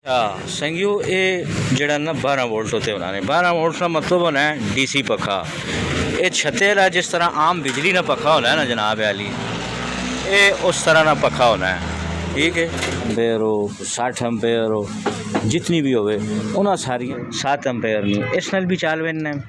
हाँ संगियो ये जड़ा ना 12 वोल्ट होते होना ने 12 वोल्ट का मतलब होना है डीसी पखा। ये छते वाला जिस तरह आम बिजली ना पखा होना है ना जनाब वाली, ये उस तरह ना पखा होना है। ठीक है, एम्पेयर हो 60 एम्पेयर हो जितनी भी होवे उन्हें सारी 7 एम्पेयर नहीं इस नाल भी चाल वेन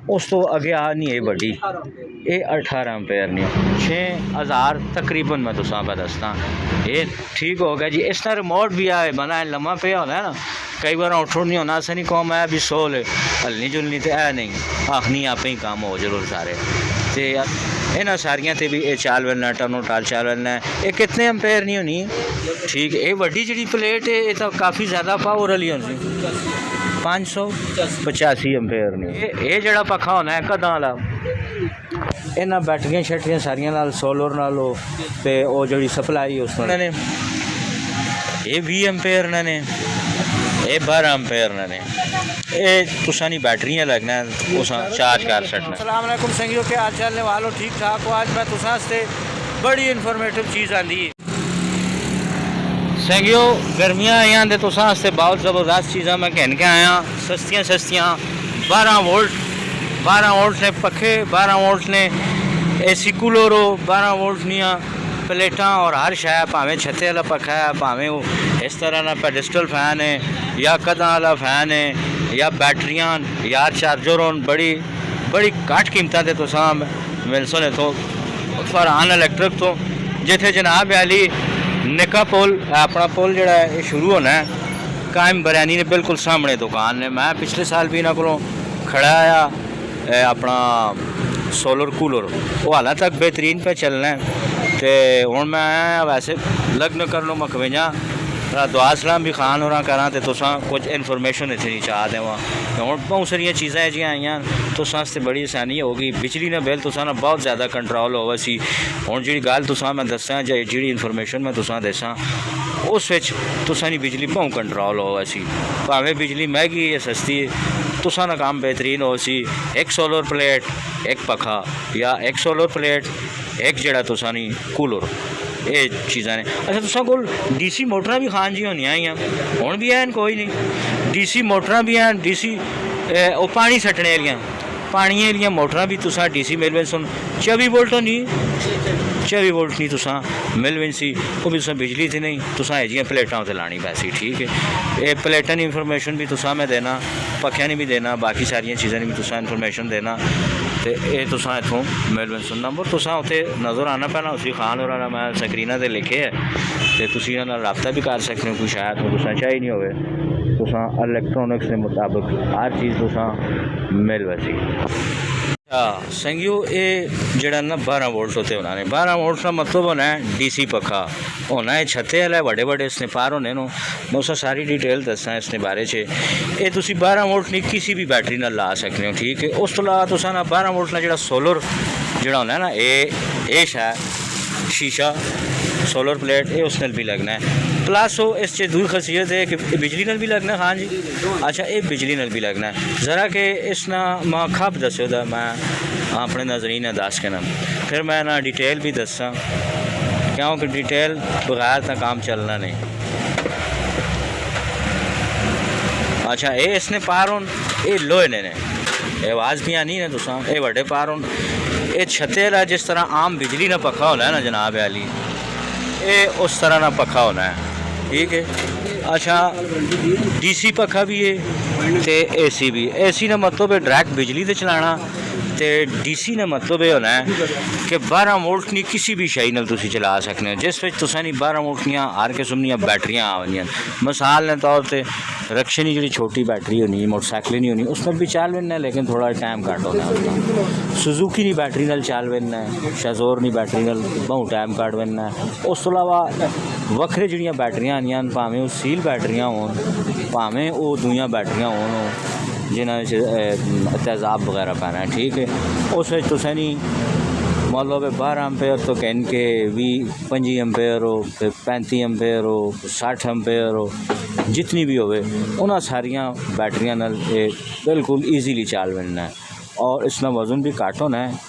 उस तो अगे आ नहीं है बड़ी ये 18 एम्पेयर नहीं 6000 तकरीबन मैं तो पे दसदा ये ठीक हो गया जी। इस तरह रिमोट भी आए बना लम्मा पे होना है ना, कई बार उठो नहीं होना ऐसा नहीं कौम है भी सोल हलनी जुलनी तो है नहीं आखनी आप ही काम हो जरूर सारे तो इन्होंने सारिया तो भी ये चाल वेलना टर्नो टाल चाल वेलना ये कितने एम्पेयर नहीं होनी। ठीक है, ये वड्डी जी प्लेट है ये तो काफ़ी ज़्यादा पावर वाली होनी 585 एम्पेयर नहीं। ये जड़ा पखा होना है कदा वाला इन्होंने बैटरियां शैटरियां सारिया नाल सोलर नाल हो तो वो जी सप्लाई उस ने ये 20 एम्पेयर ने ये 12 एम्पेयर ने ये तुसा नहीं बैटरियां लगना उस चार्ज कर सकना। अस्सलाम वालेकुम संगियों के हाल चाल वालो ठीक ठाक हो। आज मैं तुसा से बड़ी इन्फॉर्मेटिव चीज़ आंदी संगियों गर्मियाँ आया तो तुसा से बहुत ज़बरदस्त चीज़ा मैं कहन के आया सस्तियाँ सस्तियाँ 12 वोल्ट ने पखे 12 वोल्ट ने एसी कूलर हो 12 वोल्ट निया प्लेटा और हर शय भावें छत्ते वाला पखा है भावें वो इस तरह ना पेडिस्टल फैन है या कदा वाला फैन है या बैटरियां या चार्जर हो बड़ी बड़ी घट कीमत से तुसा मिल सकते तो फरहान इलैक्ट्रिक तो जिथे जनाब वाली निका पुल अपना पुल जड़ा है शुरू होना है कायम बरैनी ने बिल्कुल सामने दुकान ने मैं पिछले साल भी इन्हों को खड़ा आया अपना सोलर कूलर वो हाल तक बेहतरीन पे चलना है तो हूँ मैं वैसे लग्न कर लो मकवेजा दुआ सलाम भी खान हो करा तो तुसा कुछ इन्फॉर्मेशन इतनी चाह देव तो हूँ बहुत सारिया चीज़ा जी आईया तुसा बड़ी आसानी होगी बिजली का बिल तुसा ना बहुत ज़्यादा कंट्रोल होगा सी। हूँ जी गल तुसा मैं दसा जी इन्फॉर्मेशन मैं तुसा दसा उस तुसा नहीं बिजली बहुत कंट्रोल होगा सी भावें बिजली महंगी है सस्ती है तुसा ना काम बेहतरीन हो सी। एक सोलर प्लेट एक पखा या एक सोलर प्लेट एक जड़ा तुसा नहीं कूलर ये चीज़ा ने। अच्छा तुसा कोल डीसी मोटर भी खान जी होनी ही हूँ भी हैं कोई नहीं डीसी मोटर भी हैं डीसी वो पानी सट्टने पानी वाली मोटर भी तुसा डीसी मिल सुन 24 वोल्ट होनी 24 वोल्ट नहीं तुसा मिल वन सी वो भी तुसा बिजली थी नहीं तुसा ये प्लेटा उत्ते लानी पैसी। ठीक है, ये प्लेटा की इन्फॉर्मेशन भी तुसा मैं देना पखिया ने भी देना बाकी सारिया चीज़ों ने भी तुसा इन्फॉर्मेशन देना तो ये तुसा इतों मिल वन सुन नंबर तुसा उत्ते नज़र आना पैना उसी खान और मैं स्क्रीना से लिखे है तो तुसी इन्हां नाल राबता भी कर सकते हो कोई शायद तुसा चाहिए नहीं होवे तुसा इलैक्ट्रॉनिक्स के मुताबिक हर चीज़ तुसा मिल वैसी। हाँ संगियो ये जड़ा ना 12 वोल्ट होते होना ने 12 वोल्ट का मतलब होना है डीसी पखा होना है छत्ते वाला बड़े बड़े इसने पार होने नो मैं उस सारी डिटेल दसा इसने बारे च ये तुसी 12 वोल्ट नहीं किसी भी बैटरी ना ला सकते हो। ठीक है, उस तो अलावा तुसा ना 12 वोल्ट ना जड़ा सोलर जड़ा होना है ना ये शायद शीशा सोलर प्लेट ये उस नाल भी लगना है प्लस वो इस दूसरी खसीयत है कि बिजली नाल भी लगना है। हाँ जी, अच्छा ये बिजली नाल भी लगना है ज़रा कि इस ना मैं खब दसो दा मैं अपने नजरीन दस के ना फिर मैं ना डिटेल भी दसा क्योंकि डिटेल बगैर तो काम चलना नहीं। अच्छा ये इसने पार होन ये लोहे ने ये आवाज़ भी आनी है तुसा ये बड़े पार होन ये छते वाला जिस तरह आम बिजली ना पखा होना है ना जनाब वाली ये उस तरह ना पखा होना है। ठीक है, अच्छा डीसी पखा भी है तो एसी भी एसी ना मतलब है डायरेक्ट बिजली से चलाना तो डीसी ने मतलब ये होना है कि 12 वोल्ट नहीं किसी भी शई नाल तुसी चला सकते हो जिस विच तुसा नहीं 12 वोल्ट दियां हर किस्म दियां बैटरियां आनियां मिसाल ने तौर पर रक्शे की जी छोटी बैटरी होनी मोटरसाइकिल नहीं होनी उस पर भी चल वेना लेकिन थोड़ा टाइम घट होना उसका सुजुकी की बैटरी नाल चल वेना है शाजोर की बैटरी नाल बहुत टाइम कट वेना है। उस तो अलावा वक्रे जिहड़ियां बैटरियां आनियां भावें वो सील बैटरियां होन भावें वो दूइयां बैटरियां होन जिन्हें तेज़ाब वगैरह पैना है। ठीक है, उस तुसें नहीं मतलब 12 एम्पेयर तो कहन के 25 एम्पेयर हो 35 एम्पेयर हो 60 एम्पेयर हो जितनी भी होवे उन्होंने सारिया बैटरियां नाल बिल्कुल ईजीली चाल मिलना है और इसमें वज़न भी घट होना है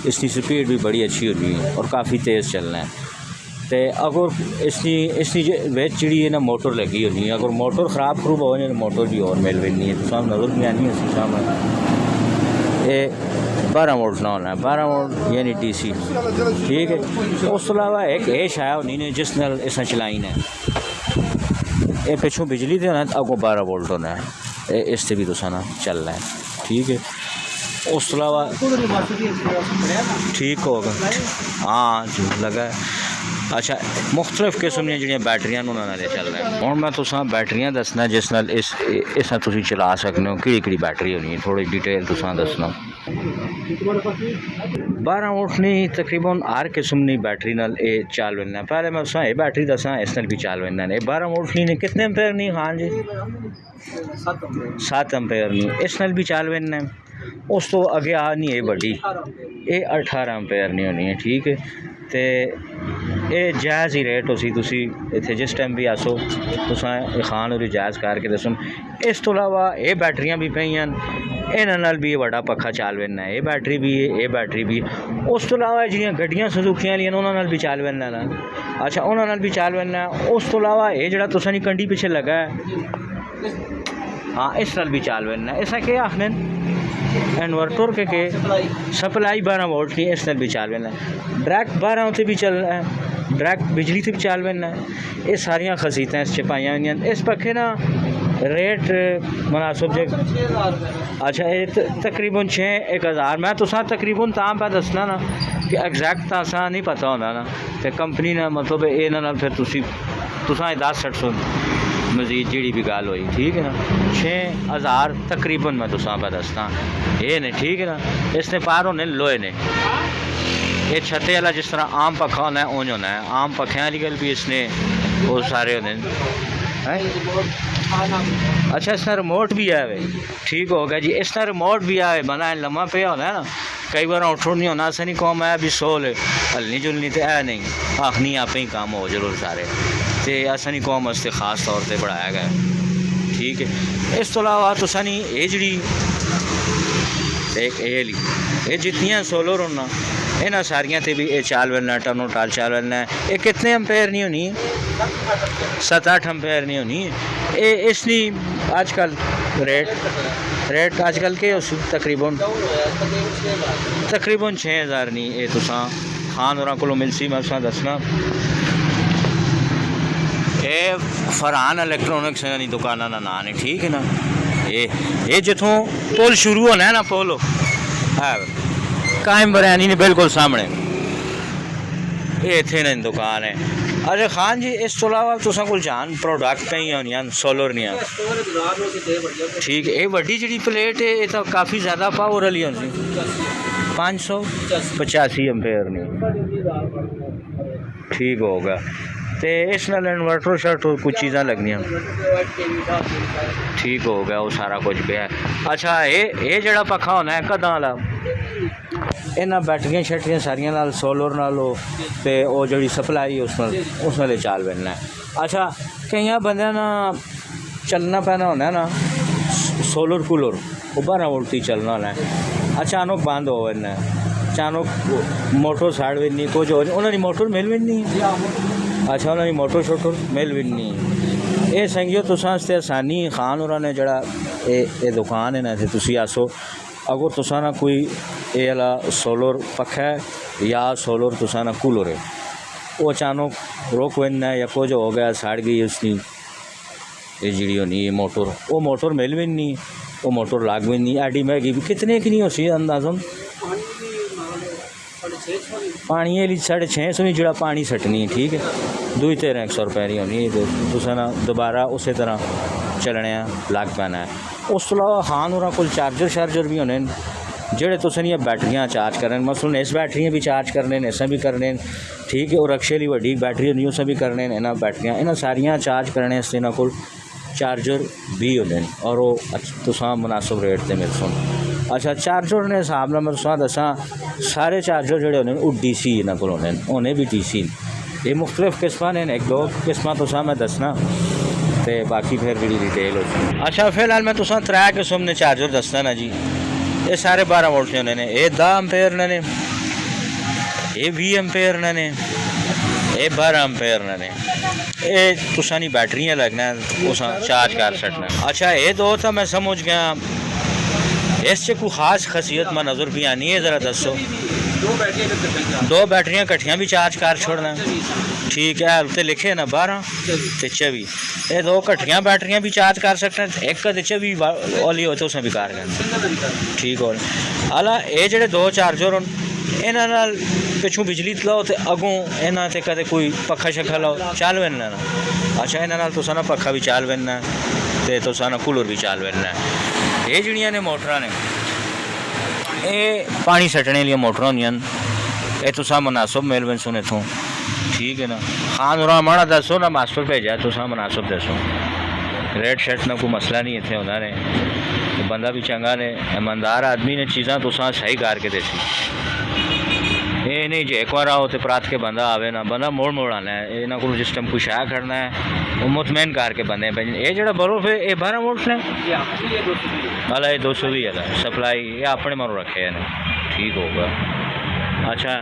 इसकी स्पीड भी बड़ी अच्छी होनी है और काफ़ी तेज़ चलना है। तो अगर इसकी जी ना मोटर लगी होनी है, अगर मोटर ख़राब खरूब हो जाए मोटर भी और मिल नहीं है, तो सामने नजर नहीं आनी है सामने। ये 12 वोल्ट ना होना है, 12 वोल्ट यानी DC, ठीक है। उस तो अलावा एक ये शाया होनी ने जिस नाल इस चलाई ने ये पिछों बिजली से होना है, अगों 12 वोल्ट होना है, इससे भी तुसा ना चलना है, ठीक है। उस तो अलावा ठीक होगा, हाँ जी लगा है। अच्छा मुख्तलिफ किस्म दी जिहड़ियां बैटरियां उन्होंने चल रहा है। हुण मैं तुसां बैटरियां दसना जिस नाल इस तुसीं चला सकते हो, किहड़ी बैटरी होनी है थोड़ी डिटेल तुसां दसना। 12 वोल्ट नहीं तकरीबन हर किस्म की बैटरी नाल ये चल पैंदा। पहले मैं तुसां ये बैटरी दसां इस नाल भी चल पैंदा है। 12 वोल्ट नहीं कितने एम्पेयर नहीं, हाँ जी 7 एम्पेयर नहीं, इस नाल भी चल पैंदा है। उस तो अगे आ नहीं है बड़ी, ये 18 एम्पेयर नहीं होनी है, ठीक है। तो ये जायज़ ही रेट हो सी, तुसी इत्थे जिस टाइम भी आसो तुसां खान और जायज़ करके दसो। इस तो अलावा ये बैटरियां भी पईयां, इन्हां नाल भी बड़ा पक्खा चल पैंदा है, ये बैटरी भी है, ये बैटरी भी है। उस तो अलावा जिहड़ियां गड्डियां सुजुकी वालियां उन्हां नाल भी चल पैंदा ना, अच्छा उन्हां नाल भी चल पैंदा। उस तो अलावा ये जिहड़ा तुसां दी कंडी पिछे लगा है, हाँ इस नाल भी चल पैंदा। इसा क्या आखने इन्वर्टर के सप्लाई 12 वोल्ट की, इस नाल भी चल पैंदा। डायरैक्ट 12 उत्ते भी चलना है, डायरैक्ट बिजली से भी चल पैंदा है। ये सारियां खसीतां इस च पाईयां होईयां। इस पक्खे ना रेट मुनासिब जे, अच्छा ये तकरीबन 6-1000। मैं तुसां तकरीबन तां पे दसना ना कि एग्जैक्ट तां असां नहीं पता होंदा ना, तो कंपनी ने मतलब इन्हां नाल फिर तुसां 10-60 मजीद जी भी गल हुई, ठीक है ना। 6000 तकरीबन मैं तुसां पे दसना ये ने, ठीक है ना। इसने पार होने लोहे ने, ये छत्ते वाला जिस तरह आम पक्खा होना है उंज होना है। आम पक्खियां वाली गल भी इसने वो सारे होने हैं। अच्छा इसका रिमोट भी है वे, ठीक हो गया जी। इसका रिमोट भी है, बना लम्मा पे होना है ना, कई बार उठ नहीं होना, असें नहीं कौम है भी सोल हलनी जुलनी तो है नहीं, आखनी आप ही काम हो जरूर सारे, तो असें नहीं कौम वास्ते खास तौर पर बढ़ाया गया, ठीक है। इस तो अलावा तुसां नी ये जी ये जितनियां सोलर होना इन्हां सारियां ते भी ये चल पैना, टर्नो टाल चल पैना। ये कितने एम्पेयर नहीं होनी, 7-8 एम्पेयर नहीं होनी। ये इसकी अजकल रेट अजकल के तकरीबन 6000 नहीं, ये तुसां खान होरां कोलों मिलसी। मैं तुसां दसना ये फरहान इलेक्ट्रॉनिक्स की दुकाना का नाम है, ठीक है ना। ये जिथों पुल शुरू होना है ना, पुल है कायम बरैनी ने बिल्कुल सामने, ये इत्थे ने दुकान है। अच्छा खान जी इस तो अलावा तुसां कोल जान प्रोडक्ट कई होनियां सोलर दियां, ठीक है। ये वड्डी जी प्लेट है, ये तो काफ़ी ज़्यादा पावर वाली होनी, 585 एम्पेयर नहीं, ठीक हो गया। तो इस नाल इन्वर्टर शर्टर कुछ चीज़ां लगनियां, ठीक हो गया, वो सारा कुछ भी है। अच्छा ये जड़ा पक्खा होना है कदां वाला, इन्हां बैटरियां शैटरियां सारियां नाल सोलर नाल ते वो जड़ी सप्लाई उस नाल चल पैना है। अच्छा कई बंदे ना चलना पैना होना है ना सोलर कूलर, वो 12 वोल्ट ही चलना होना है, अचानक बंद हो जाना है, अचानक मोटर साड़ भी नहीं, कुछ हो उन्होंने मोटर मिल भी नहीं, अच्छा उन्होंने मोटर शोटर मिल भी नहीं। ये संगियो तुसां आस्ते आसानी खान होरां ने जड़ा ये दुकान है ना, इत्थे तुसीं आसो। अगर तुसां ना कोई ये वाला सोलर पक्खा है या सोलर तुसां ना कूलर है, वो अचानक रोक पैना या कुछ हो गया, साड़ गई उसकी ये जी होनी है मोटर, वो मोटर मिल भी नहीं, वो मोटर लग भी नहीं। एडी महंगी भी कितने की नहीं हो सी अंदाजन पानी वाली 650 जो पानी सटनी है, ठीक है, 2-1300 रुपए की होनी है। तुसां ना दोबारा उस तरह चलने लग पैना है। उस तो अलावा खान होरां कोल चार्जर शार्जर भी होने जेह्ड़े तुसें दियां बैटरियां चार्ज करने, मसलन इस बैटरियां भी चार्ज करने, इसें भी करने, ठीक है। और रक्शे दी वड्डी बैटरी होनी उसें भी करने, इन्हां बैटरियां इन्हां सारियां चार्ज करने आस्ते इन्हां कोल चार्जर भी होने और वो तुसां मुनासिब रेट ते मिल सन। अच्छा चार्जर ने हिसाब नाल मैं तुसां दसां सारे चार्जर जोड़े होने वो DC इन्हां कोल होने भी DC। ये मुख्तलिफ किस्मां ने, 1-2 किस्मां तुसां मैं दसना ते बाकी फिर जी डिटेल हो। अच्छा फिलहाल मैं तुसां 3 किस्म ने चार्जर दसना ना जी। ये सारे 12 वोल्ट के होने, ये 10 एम्पेयर ने, ये 20 एम्पेयर ने, ये 12 एम्पेयर ने ये तुसा नहीं बैटरियां लगना उस चार्ज कर सकना। अच्छा ये दो तो मैं समझ गया, इस कोई खास खसीयत मैं नज़र भी आनी है, ज़रा दसो। दो बैटरियां कट्ठियां भी चार्ज कर छोड़ना, ठीक है। उत्ते लिखे ना 12 ते 24, ये दो कट्ठियां बैटरियां भी चार्ज कर सकते, एक ते 24 वाली हो तो उसे भी कार कर ठीक हो। अला ये जेडे दो चार्जर इन्हां नाल पिछू बिजली लाओ तो अगों इन्हां ते कदे कोई पक्खा शक्खा लाओ चल बनना ना। अच्छा इन्हां नाल तुसां ना पक्खा भी चल बनना ते तुसां ना कूलर भी चल बनना। ये जिहड़ियां ने मोटरां ने ये पानी सट्टने लिए मोटर होंदियां, ये तुसां मुनासिब मेलबन सुने इत्थों, ठीक है ना। खान होरां माड़ा दसो ना, मास्टर भेजा तुसां मुनासिब दसो, रेट शेट ना कोई मसला नहीं इत्थे होंदा ने, बंदा भी चंगा ने, ईमानदार आदमी ने, चीज़ां तुसां सही करके देसी। ये नहीं जो एक बार आओ तो प्रात के बंदा आवे ना, बंदा मोड़ आना है, इन्हों को जिस टाइम कुछ आया करना है वो मुतमैन करके बंदे पे। ये जो बर्फ है ये 12 वोल्ट ने, अला ये 220 है सप्लाई, ये अपने मरो रखे हैं, ठीक होगा। अच्छा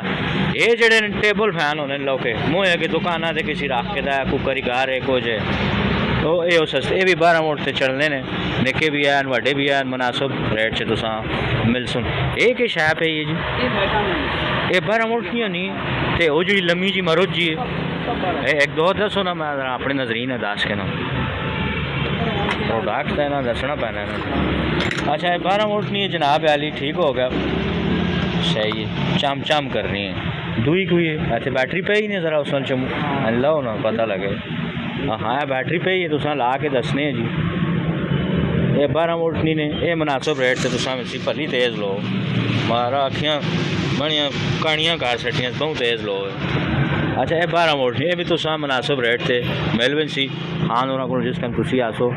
ये जड़े टेबल फैन होने लोके मुँह है कि दुकाना से किसी रख के दा कुकर घर है कुछ है, तो ये सस्ते, ये भी 12 वोल्ट से चलने ने, निक्के भी हैं बड़े भी हैं, मुनासिब रेट से तुसां मिल सुन। एक ही शैप है ये जी, ये 12 वोल्ट नहीं होनी, तो वो जी लम्मी जी मरुद जी है, एक दो दसो ना, मैं अपने नजरीन दस के ना प्रोडक्ट है ना दसना पैना ना। अच्छा ये 12 वोल्ट नहीं है जनाब आली, ठीक हो गया, सही है। चम चम करनी है दुई कोई है, अच्छा बैटरी पे ही नहीं, ज़रा उस चम लो ना पता लगे। हाँ बैटरी पे ही है, तुसां ला के दसने जी। ये 12 वोल्ट नहीं ने, ये मुनासिब रेट से तुसां मिसी भली तेज़ लो, मारा अखियां बड़ियां कानियां कर सटियां, बहुत तेज़ लो। अच्छा ये 12 वोल्ट नहीं, ये भी तुसां मुनासिब रेट से मेलबन सी खान होना को जिस टाइम तुसी आसो